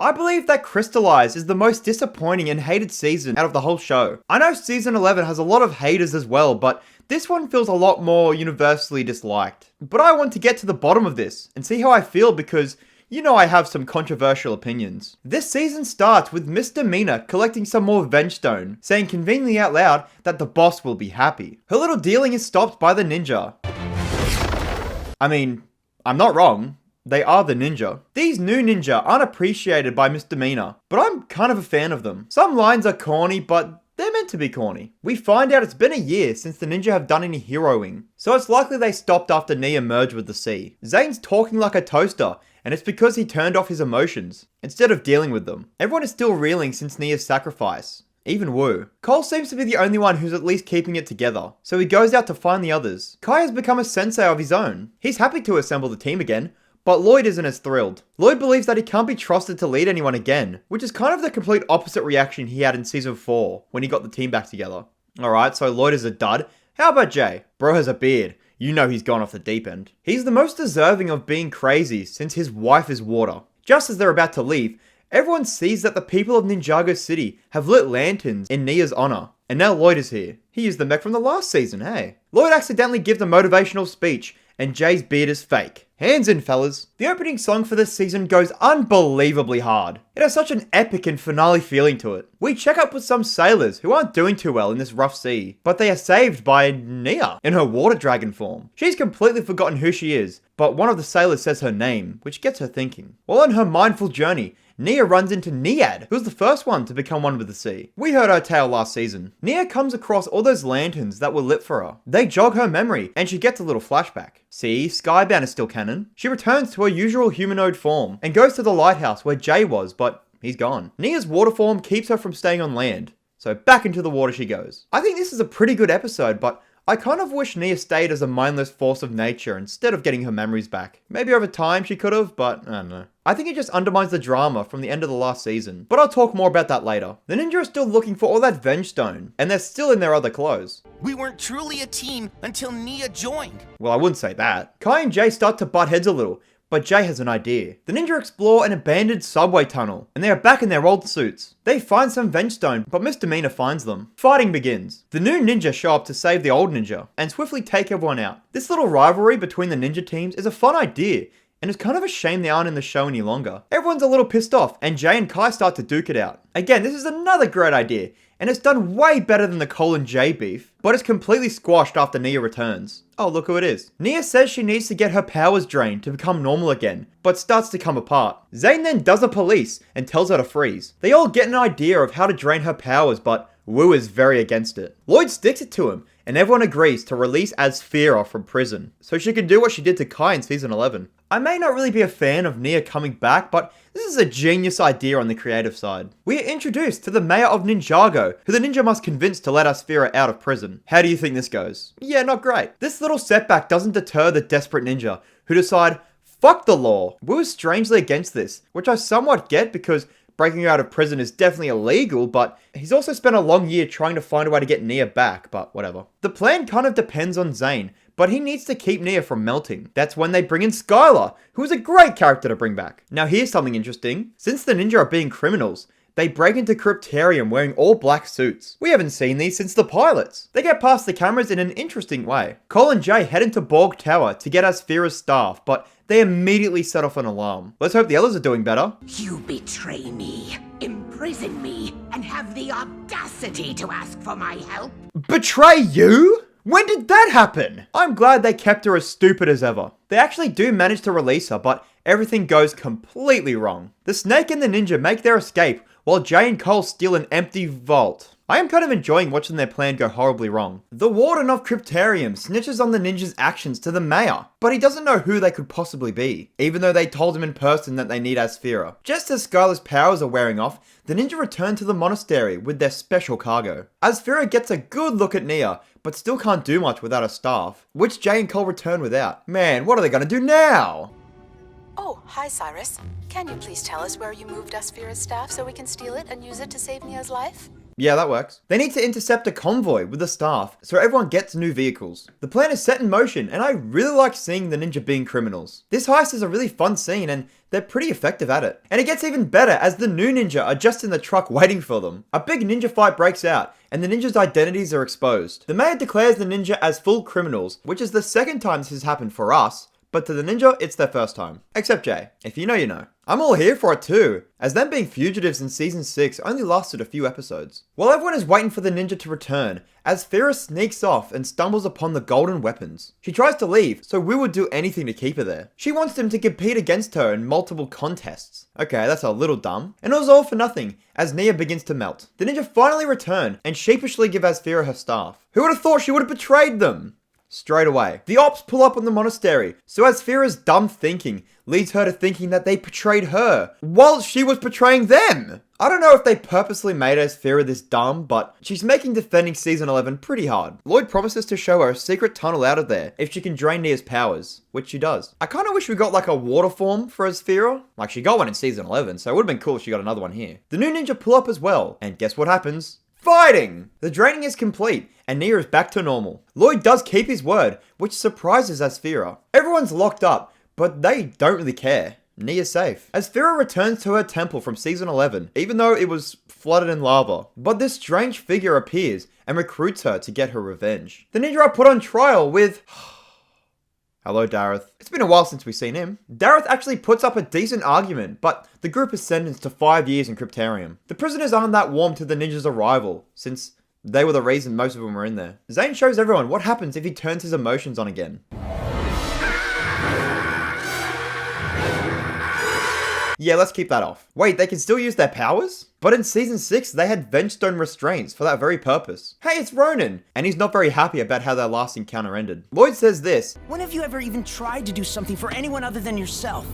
I believe that Crystalized is the most disappointing and hated season out of the whole show. I know season 11 has a lot of haters as well, but this one feels a lot more universally disliked. But I want to get to the bottom of this and see how I feel because you know I have some controversial opinions. This season starts with Mr. Mina collecting some more Vengestone, saying conveniently out loud that the boss will be happy. Her little dealing is stopped by the ninja. I mean, I'm not wrong. They are the ninja. These new ninja aren't appreciated by Mr. Mina, but I'm kind of a fan of them. Some lines are corny, but they're meant to be corny. We find out it's been a year since the ninja have done any heroing, so it's likely they stopped after Nia merged with the sea. Zane's talking like a toaster, and it's because he turned off his emotions, instead of dealing with them. Everyone is still reeling since Nia's sacrifice. Even Wu. Cole seems to be the only one who's at least keeping it together, so he goes out to find the others. Kai has become a sensei of his own. He's happy to assemble the team again, but Lloyd isn't as thrilled. Lloyd believes that he can't be trusted to lead anyone again, which is kind of the complete opposite reaction he had in season 4, when he got the team back together. Alright, so Lloyd is a dud. How about Jay? Bro has a beard. You know he's gone off the deep end. He's the most deserving of being crazy since his wife is water. Just as they're about to leave, everyone sees that the people of Ninjago City have lit lanterns in Nia's honor. And now Lloyd is here. He used the mech from the last season, hey? Lloyd accidentally gives a motivational speech, and Jay's beard is fake. Hands in, fellas. The opening song for this season goes unbelievably hard. It has such an epic and finale feeling to it. We check up with some sailors who aren't doing too well in this rough sea, but they are saved by Nia in her water dragon form. She's completely forgotten who she is, but one of the sailors says her name, which gets her thinking. While on her mindful journey, Nia runs into Niad, who's the first one to become one with the sea. We heard her tale last season. Nia comes across all those lanterns that were lit for her. They jog her memory, and she gets a little flashback. See, Skybound is still canon. She returns to her usual humanoid form, and goes to the lighthouse where Jay was, but he's gone. Nia's water form keeps her from staying on land, so back into the water she goes. I think this is a pretty good episode, but I kind of wish Nia stayed as a mindless force of nature instead of getting her memories back. Maybe over time she could have, but I don't know. I think it just undermines the drama from the end of the last season, but I'll talk more about that later. The ninja are still looking for all that Vengestone, and they're still in their other clothes. We weren't truly a team until Nia joined. Well, I wouldn't say that. Kai and Jay start to butt heads a little, but Jay has an idea. The ninja explore an abandoned subway tunnel, and they are back in their old suits. They find some Vengestone, but Mr. Mina finds them. Fighting begins. The new ninja show up to save the old ninja, and swiftly take everyone out. This little rivalry between the ninja teams is a fun idea, and it's kind of a shame they aren't in the show any longer. Everyone's a little pissed off, and Jay and Kai start to duke it out. Again, this is another great idea, and it's done way better than the Cole and Jay beef, but it's completely squashed after Nia returns. Oh, look who it is. Nia says she needs to get her powers drained to become normal again, but starts to come apart. Zane then does a police and tells her to freeze. They all get an idea of how to drain her powers, but Wu is very against it. Lloyd sticks it to him, and everyone agrees to release Asphira from prison, so she can do what she did to Kai in season 11. I may not really be a fan of Nia coming back, but this is a genius idea on the creative side. We are introduced to the mayor of Ninjago, who the ninja must convince to let Asphira out of prison. How do you think this goes? Yeah, not great. This little setback doesn't deter the desperate ninja, who decide, fuck the law. Wu is strangely against this, which I somewhat get because breaking her out of prison is definitely illegal, but he's also spent a long year trying to find a way to get Nia back, but whatever. The plan kind of depends on Zane, but he needs to keep Nia from melting. That's when they bring in Skylar, who is a great character to bring back. Now here's something interesting. Since the ninja are being criminals, they break into Cryptarium wearing all black suits. We haven't seen these since the pilots. They get past the cameras in an interesting way. Cole and Jay head into Borg Tower to get Asphira's staff, but they immediately set off an alarm. Let's hope the others are doing better. You betray me, imprison me, and have the audacity to ask for my help? Betray you? When did that happen? I'm glad they kept her as stupid as ever. They actually do manage to release her, but everything goes completely wrong. The snake and the ninja make their escape, while Jay and Cole steal an empty vault. I am kind of enjoying watching their plan go horribly wrong. The warden of Cryptarium snitches on the ninja's actions to the mayor, but he doesn't know who they could possibly be, even though they told him in person that they need Asphira. Just as Skylar's powers are wearing off, the ninja return to the monastery with their special cargo. Asphira gets a good look at Nia, but still can't do much without her staff, which Jay and Cole return without. Man, what are they gonna do now? Oh, hi Cyrus. Can you please tell us where you moved Asphira's staff so we can steal it and use it to save Nia's life? Yeah, that works. They need to intercept a convoy with the staff, so everyone gets new vehicles. The plan is set in motion, and I really like seeing the ninja being criminals. This heist is a really fun scene, and they're pretty effective at it. And it gets even better as the new ninja are just in the truck waiting for them. A big ninja fight breaks out, and the ninjas' identities are exposed. The mayor declares the ninja as full criminals, which is the second time this has happened for us, but to the ninja, it's their first time. Except Jay. If you know, you know. I'm all here for it too, as them being fugitives in Season 6 only lasted a few episodes. While everyone is waiting for the ninja to return, Asphira sneaks off and stumbles upon the golden weapons. She tries to leave, so Wu would do anything to keep her there. She wants him to compete against her in multiple contests. Okay, that's a little dumb. And it was all for nothing, as Nia begins to melt. The ninja finally return, and sheepishly give Asphira her staff. Who would have thought she would have betrayed them? Straight away. The ops pull up on the monastery, so Asphira's dumb thinking leads her to thinking that they betrayed her, while she was betraying them! I don't know if they purposely made Asphira this dumb, but she's making defending Season 11 pretty hard. Lloyd promises to show her a secret tunnel out of there if she can drain Nia's powers, which she does. I kinda wish we got like a water form for Asphira. Like she got one in Season 11, so it would've been cool if she got another one here. The new ninja pull up as well, and guess what happens? Fighting! The draining is complete, and Nia is back to normal. Lloyd does keep his word, which surprises Asphira. Everyone's locked up, but they don't really care. Nia's safe. Asphira returns to her temple from Season 11, even though it was flooded in lava. But this strange figure appears and recruits her to get her revenge. The ninja are put on trial with... Hello, Dareth. It's been a while since we've seen him. Dareth actually puts up a decent argument, but the group is sentenced to 5 years in Cryptarium. The prisoners aren't that warm to the ninja's arrival, since they were the reason most of them were in there. Zane shows everyone what happens if he turns his emotions on again. Yeah, let's keep that off. Wait, they can still use their powers? But in Season 6, they had Vengestone restraints for that very purpose. Hey, it's Ronan! And he's not very happy about how their last encounter ended. Lloyd says this. When have you ever even tried to do something for anyone other than yourself?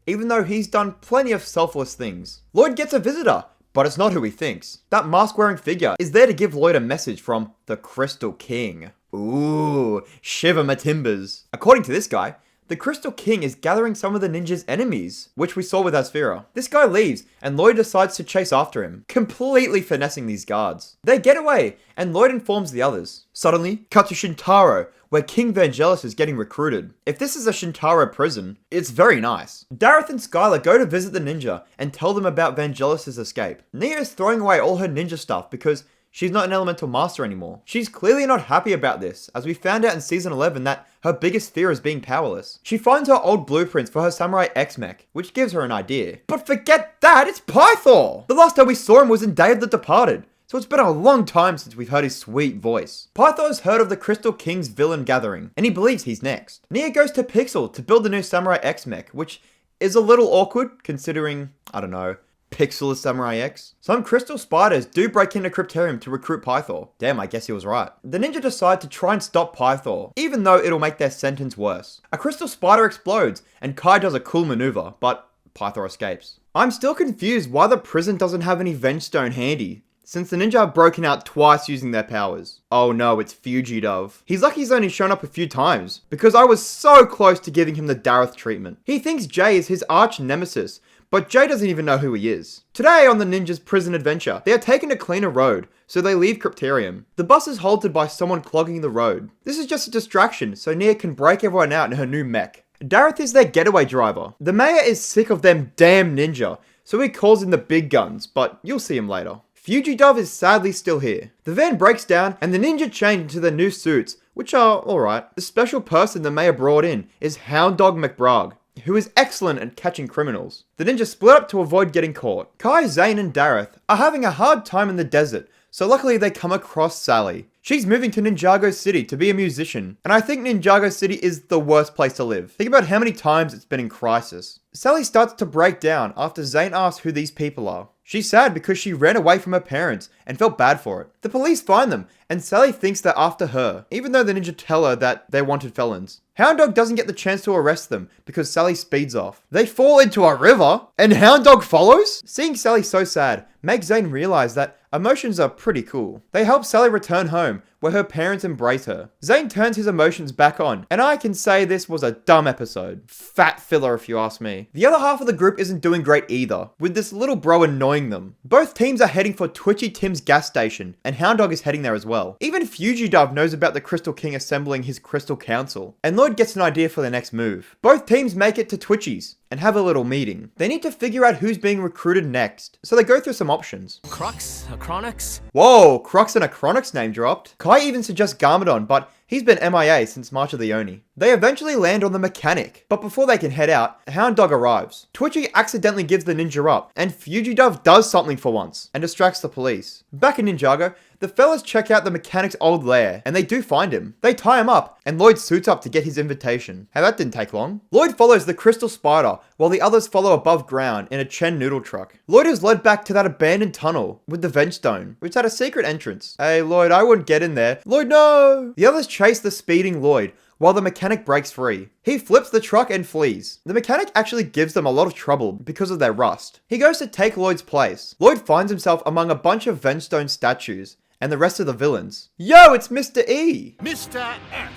Even though he's done plenty of selfless things. Lloyd gets a visitor, but it's not who he thinks. That mask-wearing figure is there to give Lloyd a message from the Crystal King. Ooh, shiver my timbers. According to this guy, the Crystal King is gathering some of the ninja's enemies, which we saw with Asphira. This guy leaves, and Lloyd decides to chase after him, completely finessing these guards. They get away, and Lloyd informs the others. Suddenly, cut to Shintaro, where King Vangelis is getting recruited. If this is a Shintaro prison, it's very nice. Dareth and Skylar go to visit the ninja, and tell them about Vangelis' escape. Nia is throwing away all her ninja stuff because she's not an elemental master anymore. She's clearly not happy about this, as we found out in Season 11 that her biggest fear is being powerless. She finds her old blueprints for her Samurai X-Mech, which gives her an idea. But forget that, it's Pythor! The last time we saw him was in Day of the Departed, so it's been a long time since we've heard his sweet voice. Pythor's heard of the Crystal King's villain gathering, and he believes he's next. Nia goes to Pixel to build the new Samurai X-Mech, which is a little awkward considering, I don't know, Pixel is Samurai X. Some crystal spiders do break into Cryptarium to recruit Pythor. Damn, I guess he was right. The ninja decide to try and stop Pythor, even though it'll make their sentence worse. A crystal spider explodes, and Kai does a cool maneuver, but Pythor escapes. I'm still confused why the prison doesn't have any Vengestone handy, since the ninja have broken out twice using their powers. Oh no, it's Fugitive. He's lucky he's only shown up a few times, because I was so close to giving him the Dareth treatment. He thinks Jay is his arch nemesis, but Jay doesn't even know who he is. Today on the ninja's prison adventure, they are taken to clean a road, so they leave Cryptarium. The bus is halted by someone clogging the road. This is just a distraction, so Nia can break everyone out in her new mech. Dareth is their getaway driver. The mayor is sick of them damn ninja, so he calls in the big guns, but you'll see him later. Fugitive is sadly still here. The van breaks down, and the ninja change into their new suits, which are alright. The special person the mayor brought in is Hound Dog McBragg, who is excellent at catching criminals. The ninja split up to avoid getting caught. Kai, Zane, and Dareth are having a hard time in the desert, so luckily they come across Sally. She's moving to Ninjago City to be a musician, and I think Ninjago City is the worst place to live. Think about how many times it's been in crisis. Sally starts to break down after Zane asks who these people are. She's sad because she ran away from her parents and felt bad for it. The police find them, and Sally thinks they're after her, even though the ninja tell her that they're wanted felons. Hound Dog doesn't get the chance to arrest them because Sally speeds off. They fall into a river, and Hound Dog follows? Seeing Sally so sad make Zane realize that emotions are pretty cool. They help Sally return home, where her parents embrace her. Zane turns his emotions back on, and I can say this was a dumb episode. Fat filler if you ask me. The other half of the group isn't doing great either, with this little bro annoying them. Both teams are heading for Twitchy Tim's gas station, and Hound Dog is heading there as well. Even Fugitives knows about the Crystal King assembling his Crystal Council, and Lloyd gets an idea for their next move. Both teams make it to Twitchy's and have a little meeting. They need to figure out who's being recruited next, so they go through some options. Crux? Acronix? Whoa, Crux and Acronix name dropped. Kai even suggests Garmadon, but he's been MIA since March of the Oni. They eventually land on the mechanic, but before they can head out, Hound Dog arrives. Twitchy accidentally gives the ninja up, and Fugidove does something for once, and distracts the police. Back in Ninjago, the fellas check out the mechanic's old lair, and they do find him. They tie him up, and Lloyd suits up to get his invitation. Hey, that didn't take long. Lloyd follows the crystal spider, while the others follow above ground in a Chen noodle truck. Lloyd is led back to that abandoned tunnel with the vent stone, which had a secret entrance. Hey, Lloyd, I wouldn't get in there. Lloyd, no! The others chase the speeding Lloyd, while the mechanic breaks free. He flips the truck and flees. The mechanic actually gives them a lot of trouble because of their rust. He goes to take Lloyd's place. Lloyd finds himself among a bunch of Ventstone statues and the rest of the villains. Yo, it's Mr. E! Mr. F.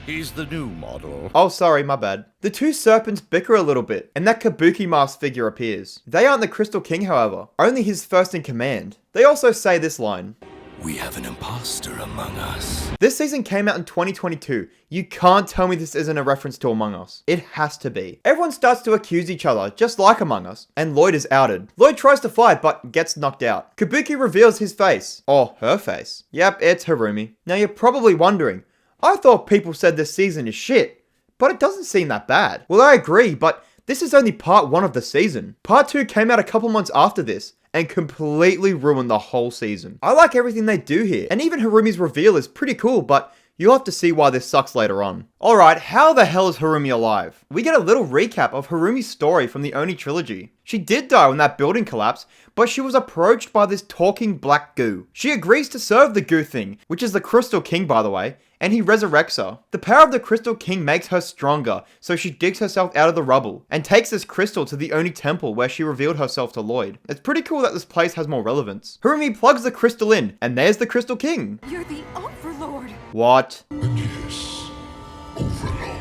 He's the new model. Oh, sorry, my bad. The two serpents bicker a little bit, and that Kabuki mask figure appears. They aren't the Crystal King, however, only his first in command. They also say this line: We have an imposter among us. This season came out in 2022. You can't tell me this isn't a reference to Among Us. It has to be. Everyone starts to accuse each other, just like Among Us, and Lloyd is outed. Lloyd tries to fight, but gets knocked out. Kabuki reveals his face. Or her face. Yep, it's Harumi. Now you're probably wondering, I thought people said this season is shit, but it doesn't seem that bad. Well, I agree, but this is only part 1 of the season. Part 2 came out a couple months after this, and completely ruined the whole season. I like everything they do here, and even Harumi's reveal is pretty cool, but you'll have to see why this sucks later on. Alright, how the hell is Harumi alive? We get a little recap of Harumi's story from the Oni trilogy. She did die when that building collapsed, but she was approached by this talking black goo. She agrees to serve the goo thing, which is the Crystal King by the way, and he resurrects her. The power of the Crystal King makes her stronger, so she digs herself out of the rubble, and takes this crystal to the Oni temple where she revealed herself to Lloyd. It's pretty cool that this place has more relevance. Harumi plugs the crystal in, and there's the Crystal King. You're the Overlord. What? Yes, Overlord.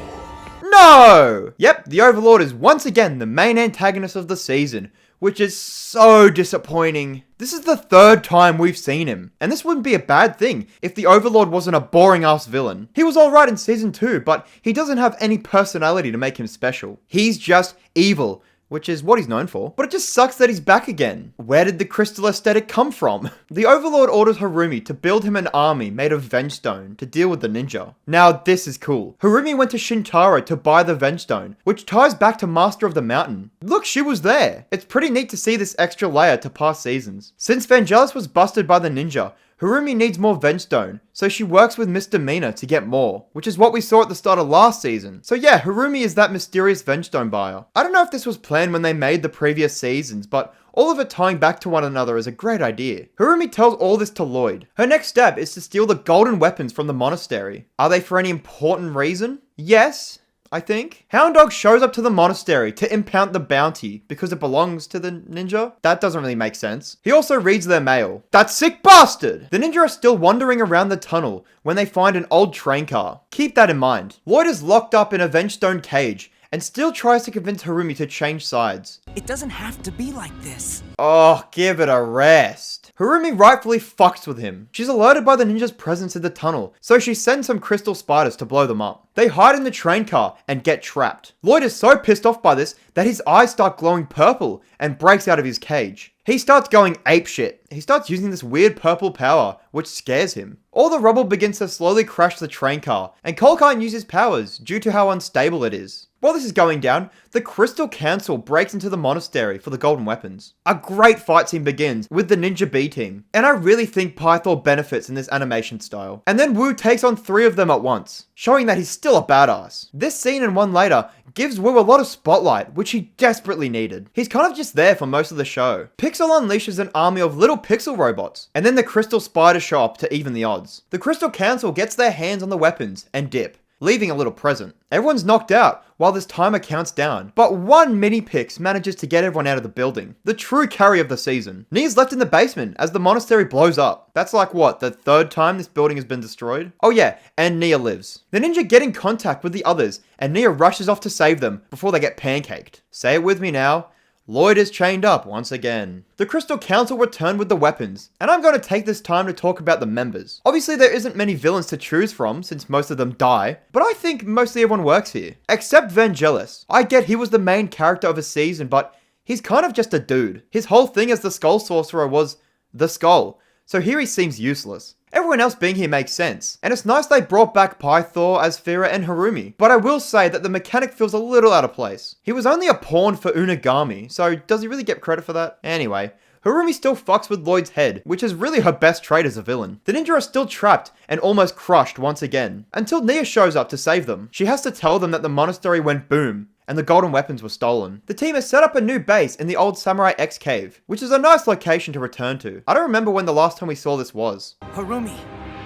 No! Yep, the Overlord is once again the main antagonist of the season, which is so disappointing. This is the 3rd time we've seen him, and this wouldn't be a bad thing if the Overlord wasn't a boring-ass villain. He was alright in season 2, but he doesn't have any personality to make him special. He's just evil, which is what he's known for. But it just sucks that he's back again. Where did the crystal aesthetic come from? The Overlord orders Harumi to build him an army made of Vengestone to deal with the ninja. Now this is cool. Harumi went to Shintaro to buy the Vengestone, which ties back to Master of the Mountain. Look, she was there. It's pretty neat to see this extra layer to past seasons. Since Vangelis was busted by the ninja, Harumi needs more Vengestone, so she works with Mr. Mina to get more, which is what we saw at the start of last season. So yeah, Harumi is that mysterious Vengestone buyer. I don't know if this was planned when they made the previous seasons, but all of it tying back to one another is a great idea. Harumi tells all this to Lloyd. Her next step is to steal the golden weapons from the monastery. Are they for any important reason? Yes, I think. Hound Dog shows up to the monastery to impound the bounty because it belongs to the ninja. That doesn't really make sense. He also reads their mail. That sick bastard! The ninja are still wandering around the tunnel when they find an old train car. Keep that in mind. Lloyd is locked up in a Vengestone cage and still tries to convince Harumi to change sides. It doesn't have to be like this. Oh, give it a rest. Harumi rightfully fucks with him. She's alerted by the ninja's presence in the tunnel, so she sends some crystal spiders to blow them up. They hide in the train car and get trapped. Lloyd is so pissed off by this that his eyes start glowing purple and breaks out of his cage. He starts going apeshit. He starts using this weird purple power, which scares him. All the rubble begins to slowly crash the train car, and Cole can't use his powers due to how unstable it is. While this is going down, the Crystal Council breaks into the monastery for the golden weapons. A great fight scene begins with the Ninja B team, and I really think Pythor benefits in this animation style. And then Wu takes on 3 of them at once, showing that he's still a badass. This scene and one later gives Wu a lot of spotlight, which he desperately needed. He's kind of just there for most of the show. Pixel unleashes an army of little pixel robots, and then the Crystal Spiders show up to even the odds. The Crystal Council gets their hands on the weapons and dip. leaving a little present. Everyone's knocked out while this timer counts down, but one mini-pix manages to get everyone out of the building. The true carry of the season. Nia's left in the basement as the monastery blows up. That's like what, the third time this building has been destroyed? Oh yeah, and Nia lives. The ninja get in contact with the others, and Nia rushes off to save them before they get pancaked. Say it with me now. Lloyd is chained up once again. The Crystal Council return with the weapons, and I'm going to take this time to talk about the members. Obviously there isn't many villains to choose from since most of them die, but I think mostly everyone works here. Except Vangelis. I get he was the main character of a season, but he's kind of just a dude. His whole thing as the Skull Sorcerer was the skull, so here he seems useless. Everyone else being here makes sense, and it's nice they brought back Pythor, Asphira, and Harumi, but I will say that the mechanic feels a little out of place. He was only a pawn for Unagami, so does he really get credit for that? Anyway, Harumi still fucks with Lloyd's head, which is really her best trait as a villain. The ninja are still trapped and almost crushed once again, until Nia shows up to save them. She has to tell them that the monastery went boom, and the golden weapons were stolen. The team has set up a new base in the old Samurai X cave, which is a nice location to return to. I don't remember when the last time we saw this was. Harumi,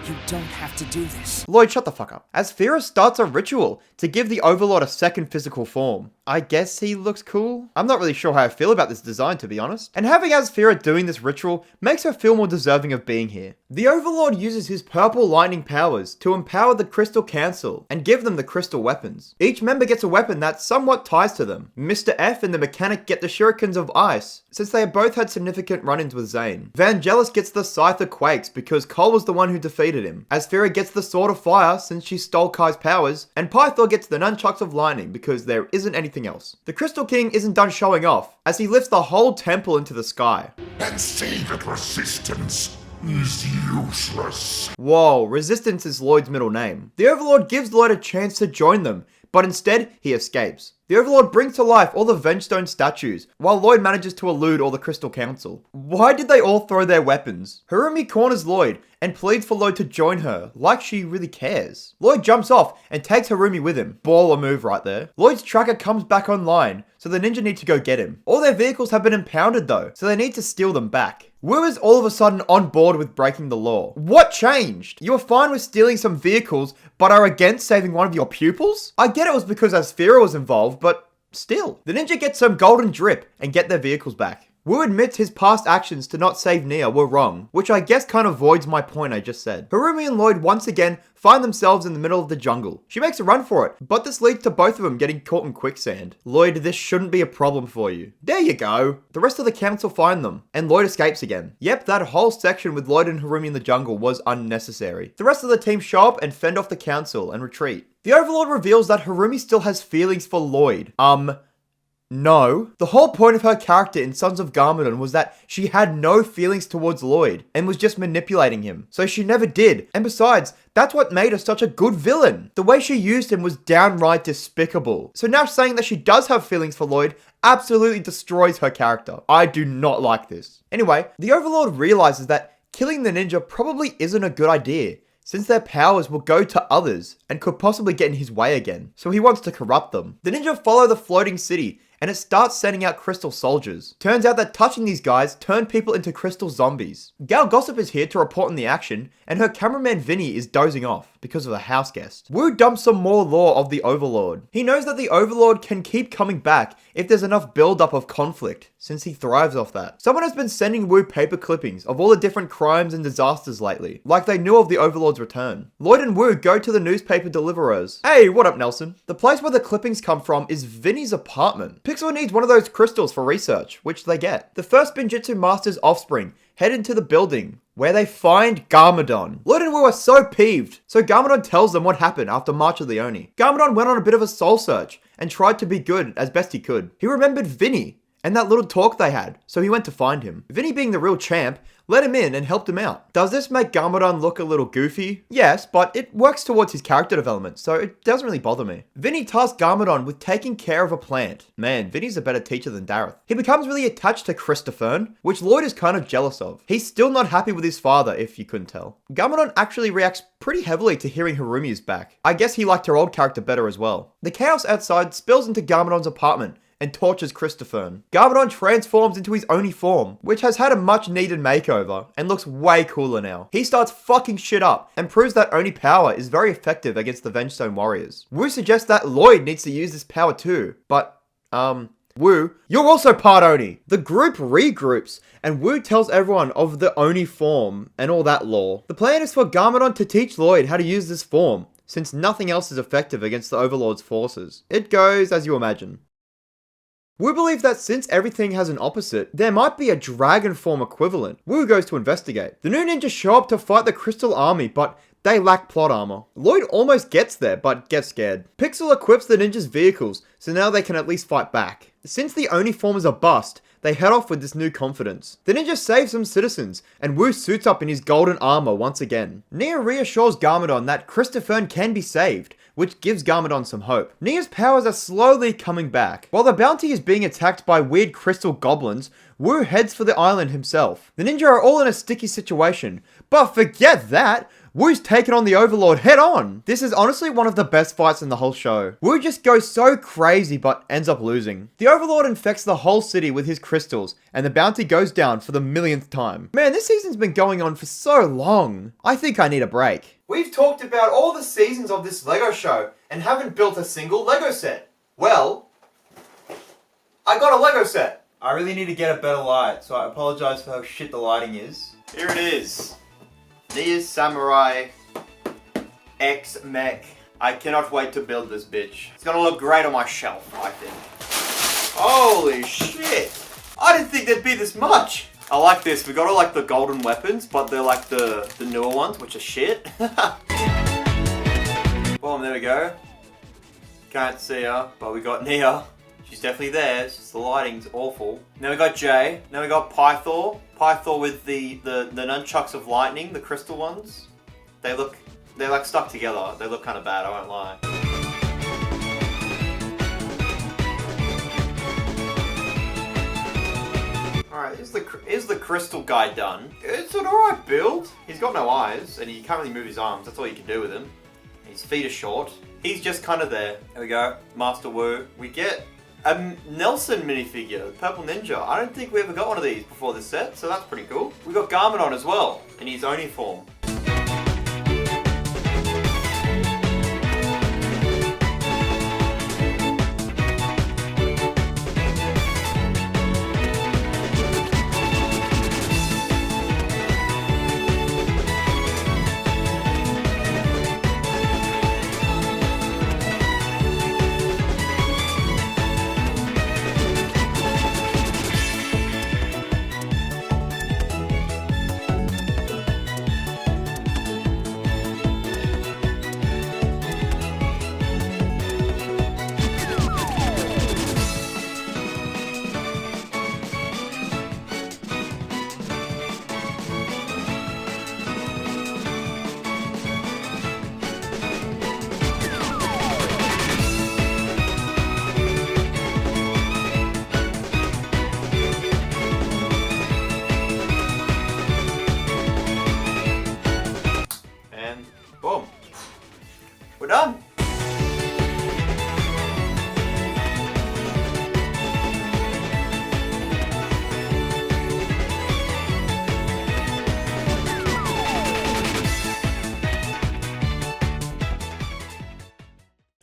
you don't have to do this. Lloyd, shut the fuck up. Asphira starts a ritual to give the Overlord a second physical form. I guess he looks cool? I'm not really sure how I feel about this design, to be honest. And having Asphira doing this ritual makes her feel more deserving of being here. The Overlord uses his purple lightning powers to empower the Crystal Council and give them the crystal weapons. Each member gets a weapon that somewhat ties to them. Mr. F and the Mechanic get the Shurikens of Ice, since they have both had significant run-ins with Zane. Vangelis gets the Scythe of Quakes because Cole was the one who defeated him. Asphira gets the Sword of Fire since she stole Kai's powers, and Pythor gets the Nunchucks of Lightning because there isn't anything else. The Crystal King isn't done showing off, as he lifts the whole temple into the sky. And say that resistance is useless. Whoa, Resistance is Lloyd's middle name. The Overlord gives Lloyd a chance to join them, but instead, he escapes. The Overlord brings to life all the Vengestone statues, while Lloyd manages to elude all the Crystal Council. Why did they all throw their weapons? Harumi corners Lloyd and pleads for Lloyd to join her, like she really cares. Lloyd jumps off and takes Harumi with him. Baller move right there. Lloyd's tracker comes back online, so the ninja need to go get him. All their vehicles have been impounded though, so they need to steal them back. Wu is all of a sudden on board with breaking the law. What changed? You were fine with stealing some vehicles, but are against saving one of your pupils? I get it was because Asphira was involved, but still. The ninja gets some golden drip and get their vehicles back. Wu admits his past actions to not save Nia were wrong, which I guess kind of voids my point I just said. Harumi and Lloyd once again find themselves in the middle of the jungle. She makes a run for it, but this leads to both of them getting caught in quicksand. Lloyd, this shouldn't be a problem for you. There you go. The rest of the council find them, and Lloyd escapes again. Yep, that whole section with Lloyd and Harumi in the jungle was unnecessary. The rest of the team show up and fend off the council and retreat. The Overlord reveals that Harumi still has feelings for Lloyd. No. The whole point of her character in Sons of Garmadon was that she had no feelings towards Lloyd and was just manipulating him. So she never did. And besides, that's what made her such a good villain. The way she used him was downright despicable. So now saying that she does have feelings for Lloyd absolutely destroys her character. I do not like this. Anyway, the Overlord realizes that killing the ninja probably isn't a good idea, since their powers will go to others and could possibly get in his way again. So he wants to corrupt them. The ninja follow the floating city and it starts sending out crystal soldiers. Turns out that touching these guys turned people into crystal zombies. Gal Gossip is here to report on the action, and her cameraman Vinny is dozing off because of a house guest. Wu dumps some more lore of the Overlord. He knows that the Overlord can keep coming back if there's enough build-up of conflict, since he thrives off that. Someone has been sending Wu paper clippings of all the different crimes and disasters lately, like they knew of the Overlord's return. Lloyd and Wu go to the newspaper deliverers. Hey, what up, Nelson? The place where the clippings come from is Vinny's apartment. Pixel needs one of those crystals for research, which they get. The first Binjutsu Master's offspring head into the building, where they find Garmadon. Lloyd and Wu are so peeved, so Garmadon tells them what happened after March of the Oni. Garmadon went on a bit of a soul search, and tried to be good as best he could. He remembered Vinny, and that little talk they had, so he went to find him. Vinny, being the real champ, let him in and helped him out. Does this make Garmadon look a little goofy? Yes, but it works towards his character development, so it doesn't really bother me. Vinny tasks Garmadon with taking care of a plant. Man, Vinny's a better teacher than Dareth. He becomes really attached to Christopherne, which Lloyd is kind of jealous of. He's still not happy with his father, if you couldn't tell. Garmadon actually reacts pretty heavily to hearing Harumi is back. I guess he liked her old character better as well. The chaos outside spills into Garmadon's apartment, and tortures Christopher. Garmadon transforms into his Oni form, which has had a much needed makeover and looks way cooler now. He starts fucking shit up and proves that Oni power is very effective against the Vengestone warriors. Wu suggests that Lloyd needs to use this power too, but, Wu, you're also part Oni. The group regroups, and Wu tells everyone of the Oni form and all that lore. The plan is for Garmadon to teach Lloyd how to use this form, since nothing else is effective against the Overlord's forces. It goes as you imagine. Wu believes that since everything has an opposite, there might be a dragon form equivalent. Wu goes to investigate. The new ninjas show up to fight the Crystal Army, but they lack plot armor. Lloyd almost gets there, but gets scared. Pixel equips the ninjas' vehicles, so now they can at least fight back. Since the Oni form is a bust, they head off with this new confidence. The ninja saves some citizens, and Wu suits up in his golden armor once again. Nia reassures Garmadon that Christopher can be saved, which gives Garmadon some hope. Nia's powers are slowly coming back. While the bounty is being attacked by weird crystal goblins, Wu heads for the island himself. The ninja are all in a sticky situation, but forget that! Wu's taken on the Overlord head on! This is honestly one of the best fights in the whole show. Wu just goes so crazy but ends up losing. The Overlord infects the whole city with his crystals, and the bounty goes down for the millionth time. Man, this season's been going on for so long. I think I need a break. We've talked about all the seasons of this LEGO show, and haven't built a single LEGO set. Well, I got a LEGO set. I really need to get a better light, so I apologize for how shit the lighting is. Here it is. Nia's Samurai X Mech. I cannot wait to build this bitch. It's gonna look great on my shelf, I think. Holy shit! I didn't think there'd be this much! I like this. We got all like the golden weapons, but they're like the newer ones, which are shit. Boom, there we go. Can't see her, but we got Nia. She's definitely there, it's just the lighting's awful. Now we got Jay. Now we got Pythor. Pythor with the nunchucks of lightning, the crystal ones. They're like stuck together. They look kind of bad, I won't lie. Alright, is the crystal guy done? It's an alright build. He's got no eyes, and he can't really move his arms. That's all you can do with him. His feet are short. He's just kind of there. There we go. Master Wu. We get a Nelson minifigure, the Purple Ninja. I don't think we ever got one of these before this set, so that's pretty cool. We got Garmadon as well, in his Oni form. Boom. We're done.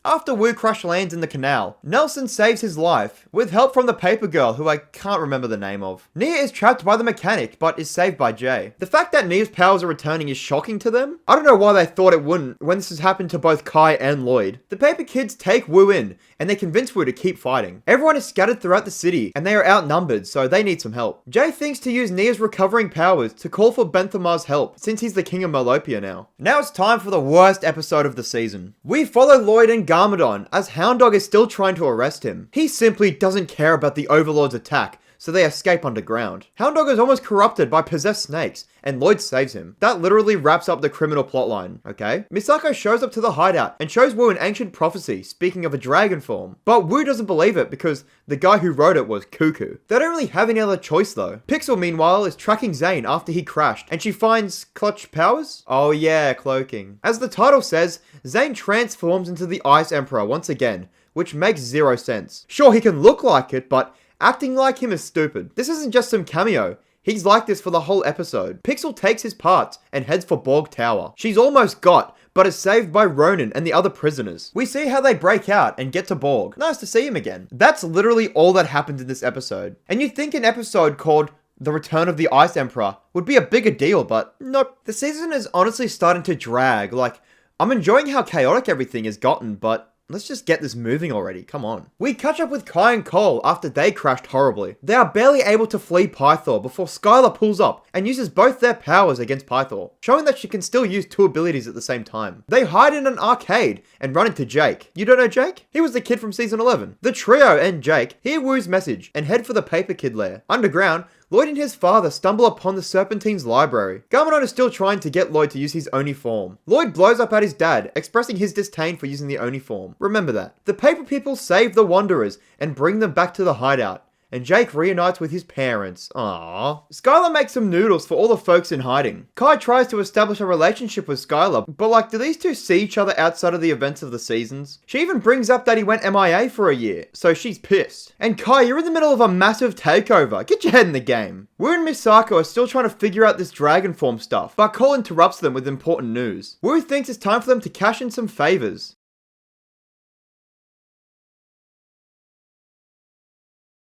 After Wu Crush lands in the canal, Nelson saves his life, with help from the paper girl who I can't remember the name of. Nia is trapped by the mechanic, but is saved by Jay. The fact that Nia's powers are returning is shocking to them. I don't know why they thought it wouldn't when this has happened to both Kai and Lloyd. The paper kids take Wu in, and they convince Wu to keep fighting. Everyone is scattered throughout the city, and they are outnumbered, so they need some help. Jay thinks to use Nia's recovering powers to call for Benthamar's help, since he's the king of Melopia now. Now it's time for the worst episode of the season. We follow Lloyd and Garmadon, as Hound Dog is still trying to arrest him. He simply doesn't care about the Overlord's attack, so they escape underground. Hound Dog is almost corrupted by possessed snakes, and Lloyd saves him. That literally wraps up the criminal plotline, okay? Misako shows up to the hideout and shows Wu an ancient prophecy, speaking of a dragon form. But Wu doesn't believe it because the guy who wrote it was cuckoo. They don't really have any other choice though. Pixel, meanwhile, is tracking Zane after he crashed, and she finds clutch powers? Oh yeah, cloaking. As the title says, Zane transforms into the Ice Emperor once again, which makes zero sense. Sure, he can look like it, but acting like him is stupid. This isn't just some cameo. He's like this for the whole episode. Pixel takes his parts and heads for Borg Tower. She's almost got, but is saved by Ronan and the other prisoners. We see how they break out and get to Borg. Nice to see him again. That's literally all that happened in this episode. And you'd think an episode called The Return of the Ice Emperor would be a bigger deal, but nope. The season is honestly starting to drag. Like, I'm enjoying how chaotic everything has gotten, but let's just get this moving already, come on. We catch up with Kai and Cole after they crashed horribly. They are barely able to flee Pythor before Skylar pulls up and uses both their powers against Pythor, showing that she can still use two abilities at the same time. They hide in an arcade and run into Jake. You don't know Jake? He was the kid from season 11. The trio and Jake hear Wu's message and head for the Paper Kid lair. Underground, Lloyd and his father stumble upon the Serpentine's library. Garmadon is still trying to get Lloyd to use his Oni form. Lloyd blows up at his dad, expressing his disdain for using the Oni form. Remember that. The Paper People save the Wanderers and bring them back to the hideout. And Jake reunites with his parents. Aww. Skylar makes some noodles for all the folks in hiding. Kai tries to establish a relationship with Skylar, but like, do these two see each other outside of the events of the seasons? She even brings up that he went MIA for a year, so she's pissed. And Kai, you're in the middle of a massive takeover. Get your head in the game. Wu and Misako are still trying to figure out this dragon form stuff, but Cole interrupts them with important news. Wu thinks it's time for them to cash in some favors.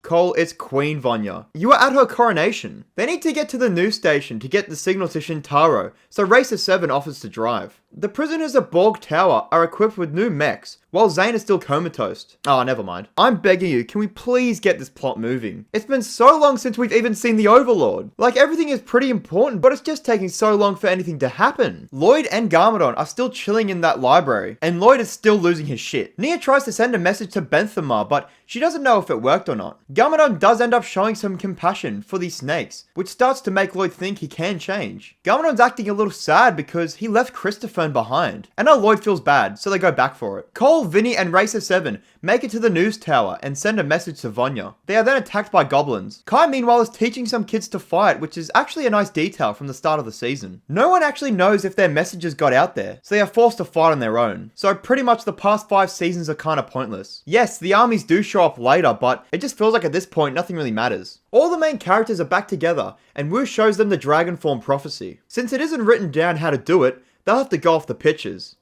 Cole, it's Queen Vanya. You were at her coronation. They need to get to the news station to get the signal to Shintaro, so Racer 7 offers to drive. The prisoners at Borg Tower are equipped with new mechs, while Zane is still comatose. Oh, never mind. I'm begging you, can we please get this plot moving? It's been so long since we've even seen the Overlord. Like, everything is pretty important, but it's just taking so long for anything to happen. Lloyd and Garmadon are still chilling in that library, and Lloyd is still losing his shit. Nia tries to send a message to Benthamar, but she doesn't know if it worked or not. Garmadon does end up showing some compassion for these snakes, which starts to make Lloyd think he can change. Garmadon's acting a little sad because he left Christopher behind. And now Lloyd feels bad, so they go back for it. Cole, Vinny, and Racer 7 make it to the news tower and send a message to Vanya. They are then attacked by goblins. Kai, meanwhile, is teaching some kids to fight, which is actually a nice detail from the start of the season. No one actually knows if their messages got out there, so they are forced to fight on their own. So pretty much the past 5 seasons are kind of pointless. Yes, the armies do show up later, but it just feels like at this point nothing really matters. All the main characters are back together, and Wu shows them the dragon form prophecy. Since it isn't written down how to do it, they'll have to go off the pictures.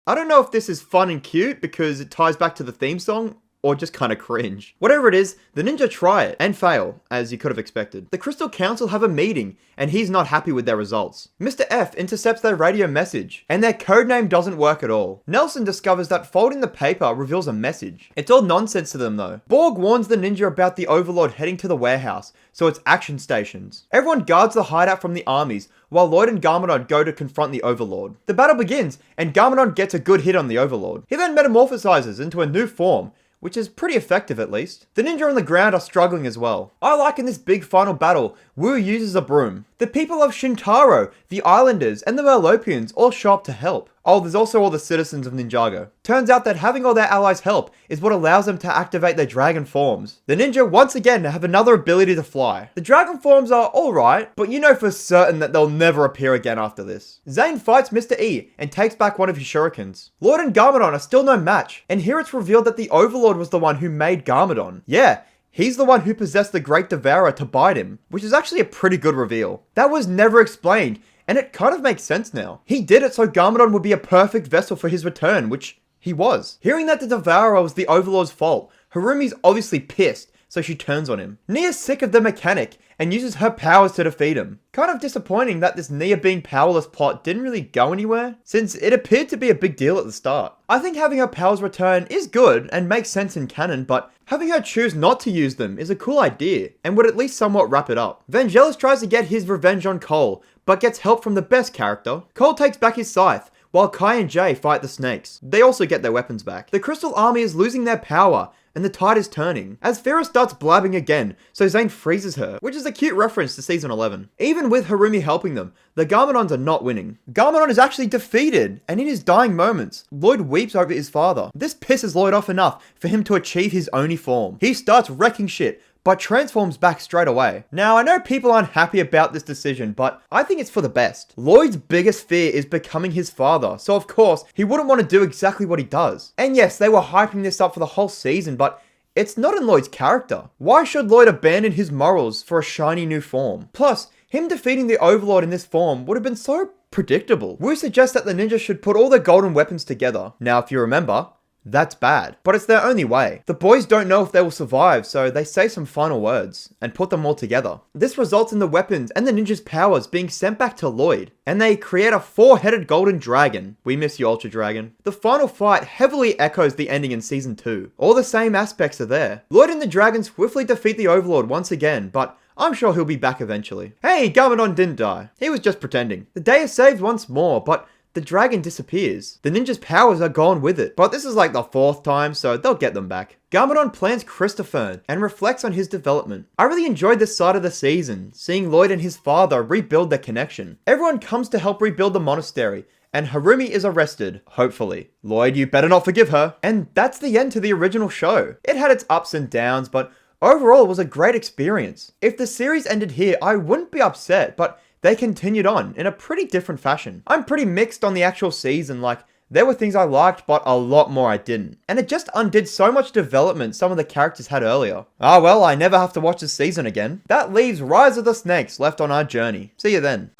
I don't know if this is fun and cute because it ties back to the theme song, or just kind of cringe. Whatever it is, the ninja try it, and fail, as you could have expected. The Crystal Council have a meeting, and he's not happy with their results. Mr. F intercepts their radio message, and their codename doesn't work at all. Nelson discovers that folding the paper reveals a message. It's all nonsense to them though. Borg warns the ninja about the Overlord heading to the warehouse, so it's action stations. Everyone guards the hideout from the armies, while Lloyd and Garmadon go to confront the Overlord. The battle begins, and Garmadon gets a good hit on the Overlord. He then metamorphosizes into a new form, which is pretty effective at least. The ninja on the ground are struggling as well. I like in this big final battle, Wu uses a broom. The people of Shintaro, the Islanders, and the Merlopians all show up to help. Oh, there's also all the citizens of Ninjago. Turns out that having all their allies help is what allows them to activate their dragon forms. The ninja once again have another ability to fly. The dragon forms are alright, but you know for certain that they'll never appear again after this. Zane fights Mr. E and takes back one of his shurikens. Lloyd and Garmadon are still no match, and here it's revealed that the Overlord was the one who made Garmadon. Yeah, he's the one who possessed the Great Devourer to bite him, which is actually a pretty good reveal. That was never explained, and it kind of makes sense now. He did it so Garmadon would be a perfect vessel for his return, which he was. Hearing that the Devourer was the Overlord's fault, Harumi's obviously pissed, so she turns on him. Nia's sick of the mechanic and uses her powers to defeat him. Kind of disappointing that this Nia being powerless plot didn't really go anywhere, since it appeared to be a big deal at the start. I think having her powers return is good and makes sense in canon, but having her choose not to use them is a cool idea, and would at least somewhat wrap it up. Vangelis tries to get his revenge on Cole, but gets help from the best character. Cole takes back his scythe, while Kai and Jay fight the snakes. They also get their weapons back. The Crystal Army is losing their power, and the tide is turning. As Fira starts blabbing again, so Zane freezes her, which is a cute reference to Season 11. Even with Harumi helping them, the Garmadons are not winning. Garmadon is actually defeated, and in his dying moments, Lloyd weeps over his father. This pisses Lloyd off enough for him to achieve his Oni form. He starts wrecking shit, but transforms back straight away. Now, I know people aren't happy about this decision, but I think it's for the best. Lloyd's biggest fear is becoming his father, so of course, he wouldn't want to do exactly what he does. And yes, they were hyping this up for the whole season, but it's not in Lloyd's character. Why should Lloyd abandon his morals for a shiny new form? Plus, him defeating the Overlord in this form would have been so predictable. Wu suggests that the ninjas should put all their golden weapons together. Now, if you remember, that's bad, but it's their only way. The boys don't know if they will survive, so they say some final words and put them all together. This results in the weapons and the ninjas' powers being sent back to Lloyd, and they create a 4-headed golden dragon. We miss you, Ultra Dragon. The final fight heavily echoes the ending in Season 2. All the same aspects are there. Lloyd and the dragon swiftly defeat the Overlord once again, but I'm sure he'll be back eventually. Hey, Garmadon didn't die. He was just pretending. The day is saved once more, but the dragon disappears. The ninja's powers are gone with it, but this is like the 4th time, so they'll get them back. Garmadon plans Crystalized and reflects on his development. I really enjoyed this side of the season, seeing Lloyd and his father rebuild their connection. Everyone comes to help rebuild the monastery, and Harumi is arrested, hopefully. Lloyd, you better not forgive her. And that's the end to the original show. It had its ups and downs, but overall it was a great experience. If the series ended here, I wouldn't be upset, but they continued on in a pretty different fashion. I'm pretty mixed on the actual season, like, there were things I liked, but a lot more I didn't. And it just undid so much development some of the characters had earlier. Ah well, I never have to watch this season again. That leaves Rise of the Snakes left on our journey. See you then.